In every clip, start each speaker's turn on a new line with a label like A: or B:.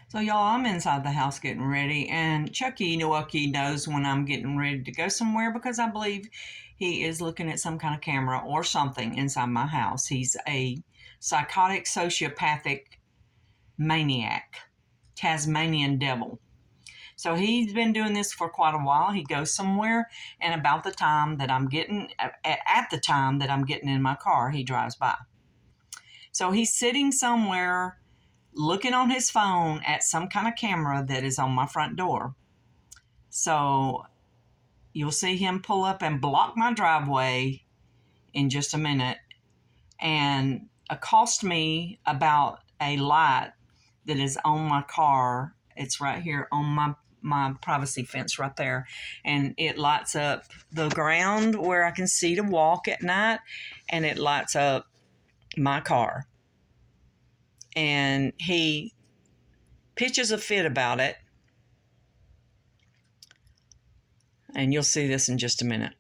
A: So y'all, I'm inside the house getting ready, and Chucky knows when I'm getting ready to go somewhere because I believe he is looking at some kind of camera or something inside my house. He's a psychotic, sociopathic maniac, Tasmanian devil. So he's been doing this for quite a while. He goes somewhere, and about the time that I'm getting, at the time that I'm getting in my car, he drives by. So he's sitting somewhere looking on his phone at some kind of camera that is on my front door. So you'll see him pull up and block my driveway in just a minute and accost me about a light that is on my car. It's right here on my privacy fence right there. And it lights up the ground where I can see to walk at night, and it lights up my car. And he pitches a fit about it. And you'll see this in just a minute.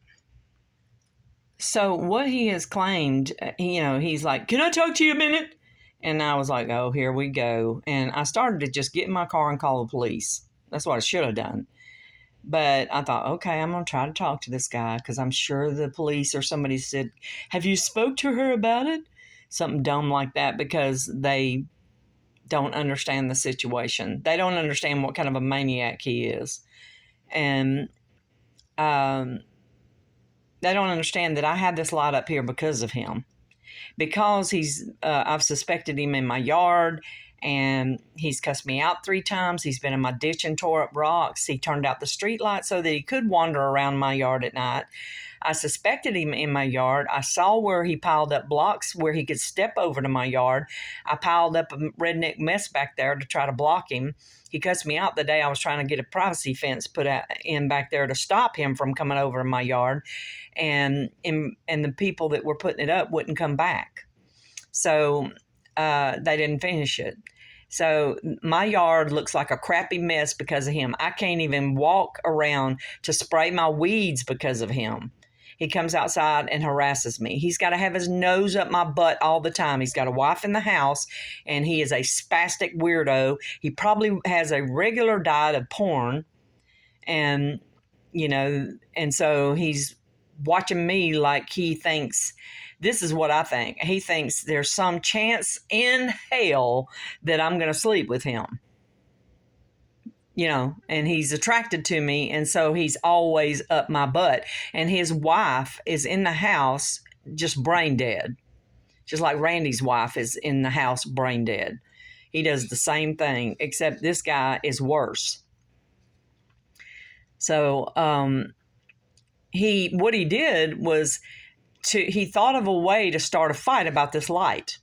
A: So what he has claimed, he's like, "Can I talk to you a minute?" And I was like, oh, here we go. And I started to just get in my car and call the police. That's what I should have done. But I thought, okay, I'm going to try to talk to this guy because I'm sure the police or somebody said, "Have you spoke to her about it?" Something dumb like that, because they don't understand the situation. They don't understand what kind of a maniac he is. And they don't understand that I had this light up here because of him. Because I've suspected him in my yard, and he's cussed me out 3 times. He's been in my ditch and tore up rocks. He turned out the street light so that he could wander around my yard at night. I suspected him in my yard. I saw where he piled up blocks where he could step over to my yard. I piled up a redneck mess back there to try to block him. He cussed me out the day I was trying to get a privacy fence put in back there to stop him from coming over in my yard. And the people that were putting it up wouldn't come back. So they didn't finish it. So my yard looks like a crappy mess because of him. I can't even walk around to spray my weeds because of him. He comes outside and harasses me. He's got to have his nose up my butt all the time. He's got a wife in the house, and he is a spastic weirdo. He probably has a regular diet of porn, and so he's watching me like he thinks, this is what I think. He thinks there's some chance in hell that I'm going to sleep with him. And he's attracted to me, and so he's always up my butt. And his wife is in the house just brain dead. Just like Randy's wife is in the house brain dead. He does the same thing, except this guy is worse. So what he did was he thought of a way to start a fight about this light.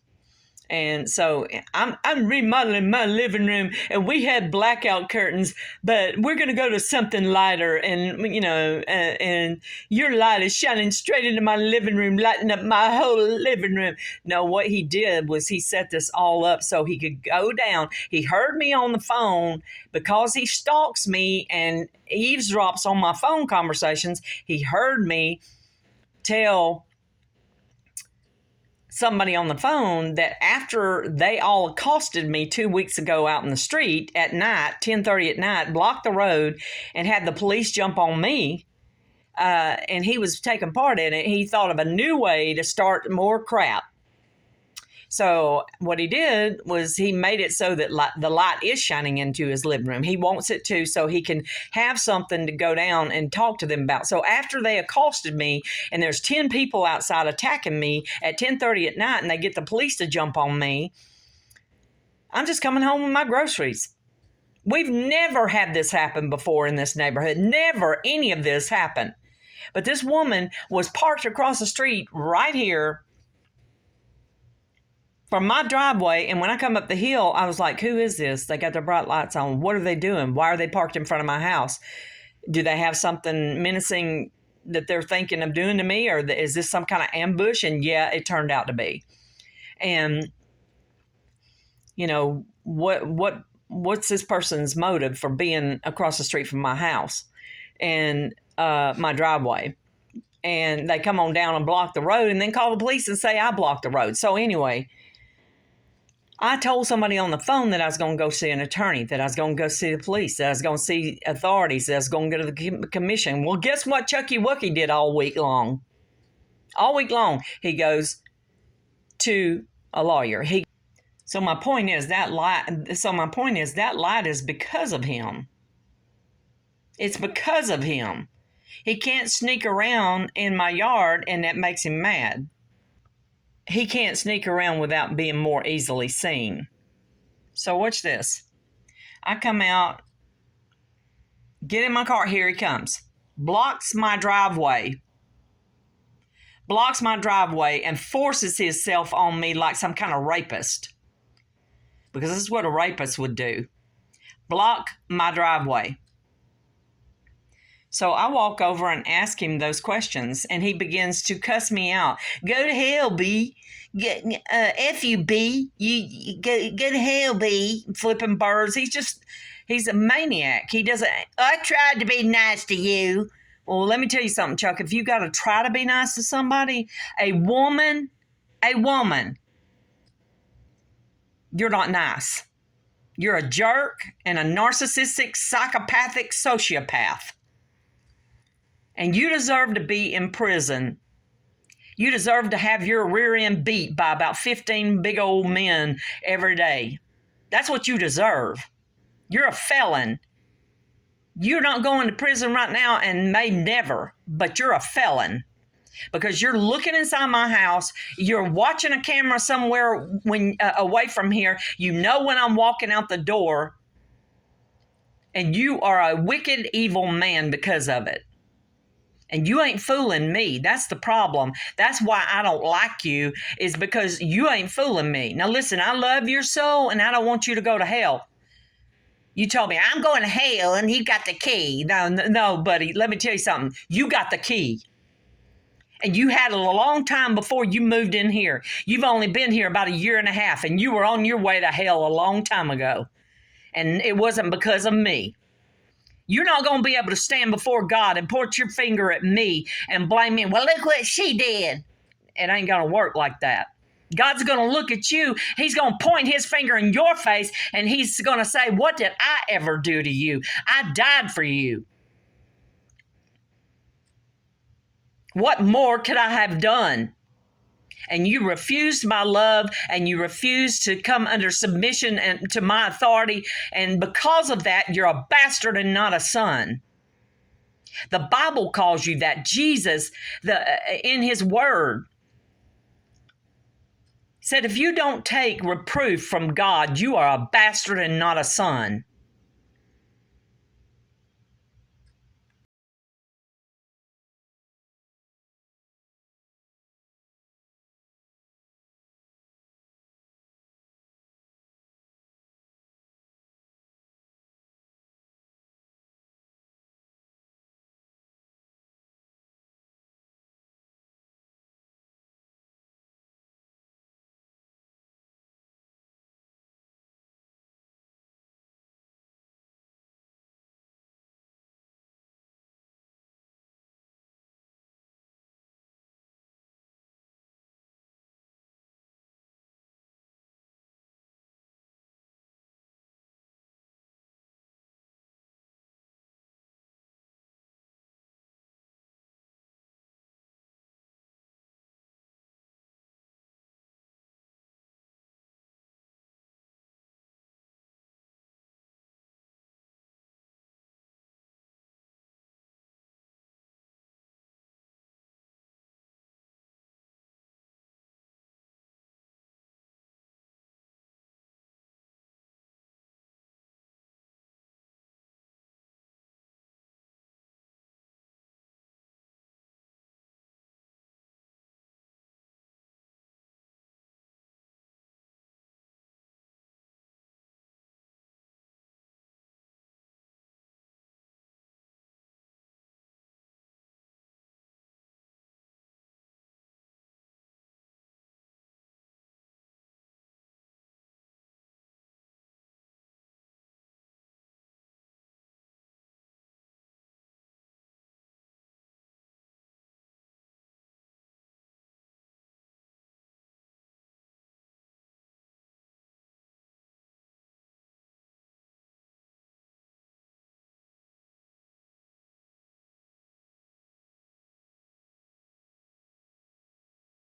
A: And so I'm remodeling my living room, and we had blackout curtains, but we're going to go to something lighter. And, and your light is shining straight into my living room, lighting up my whole living room. No, what he did was he set this all up so he could go down. He heard me on the phone because he stalks me and eavesdrops on my phone conversations. He heard me tell somebody on the phone that after they all accosted me 2 weeks ago out in the street at night, 10:30 at night, blocked the road and had the police jump on me, and he was taking part in it, he thought of a new way to start more crap. So what he did was he made it so that the light is shining into his living room. He wants it to, so he can have something to go down and talk to them about. So after they accosted me and there's 10 people outside attacking me at 10:30 at night and they get the police to jump on me, I'm just coming home with my groceries. We've never had this happen before in this neighborhood. Never any of this happened. But this woman was parked across the street right here from my driveway, and when I come up the hill, I was like, who is this? They got their bright lights on. What are they doing? Why are they parked in front of my house? Do they have something menacing that they're thinking of doing to me, or is this some kind of ambush? And yeah, it turned out to be. And what's this person's motive for being across the street from my house and my driveway? And they come on down and block the road and then call the police and say I blocked the road. So anyway, I told somebody on the phone that I was going to go see an attorney, that I was going to go see the police, that I was going to see authorities, that I was going to go to the commission. Well, guess what Chucky Wucky did all week long? All week long, he goes to a lawyer. So my point is that light is because of him. It's because of him. He can't sneak around in my yard, and that makes him mad. He can't sneak around without being more easily seen. So watch this. I come out, get in my car. Here he comes. Blocks my driveway, and forces himself on me like some kind of rapist. Because this is what a rapist would do. Block my driveway. So I walk over and ask him those questions, and he begins to cuss me out. Go to hell, B. F you, B. You go to hell, B. Flipping birds. He's a maniac. He doesn't. I tried to be nice to you. Well, let me tell you something, Chuck. If you got to try to be nice to somebody, a woman, you're not nice. You're a jerk and a narcissistic, psychopathic sociopath. And you deserve to be in prison. You deserve to have your rear end beat by about 15 big old men every day. That's what you deserve. You're a felon. You're not going to prison right now and may never, but you're a felon. Because you're looking inside my house, you're watching a camera somewhere when away from here. You know when I'm walking out the door, and you are a wicked, evil man because of it. And you ain't fooling me. That's the problem. That's why I don't like you, is because you ain't fooling me. Now listen, I love your soul, and I don't want you to go to hell. You told me, I'm going to hell, and he got the key. No, buddy, let me tell you something. You got the key. And you had it a long time before you moved in here. You've only been here about 1.5 years, and you were on your way to hell a long time ago. And it wasn't because of me. You're not going to be able to stand before God and point your finger at me and blame me. Well, look what she did. It ain't going to work like that. God's going to look at you. He's going to point his finger in your face, and he's going to say, what did I ever do to you? I died for you. What more could I have done? And you refused my love, and you refused to come under submission and to my authority. And because of that, you're a bastard and not a son. The Bible calls you that. Jesus, in his word, said, if you don't take reproof from God, you are a bastard and not a son.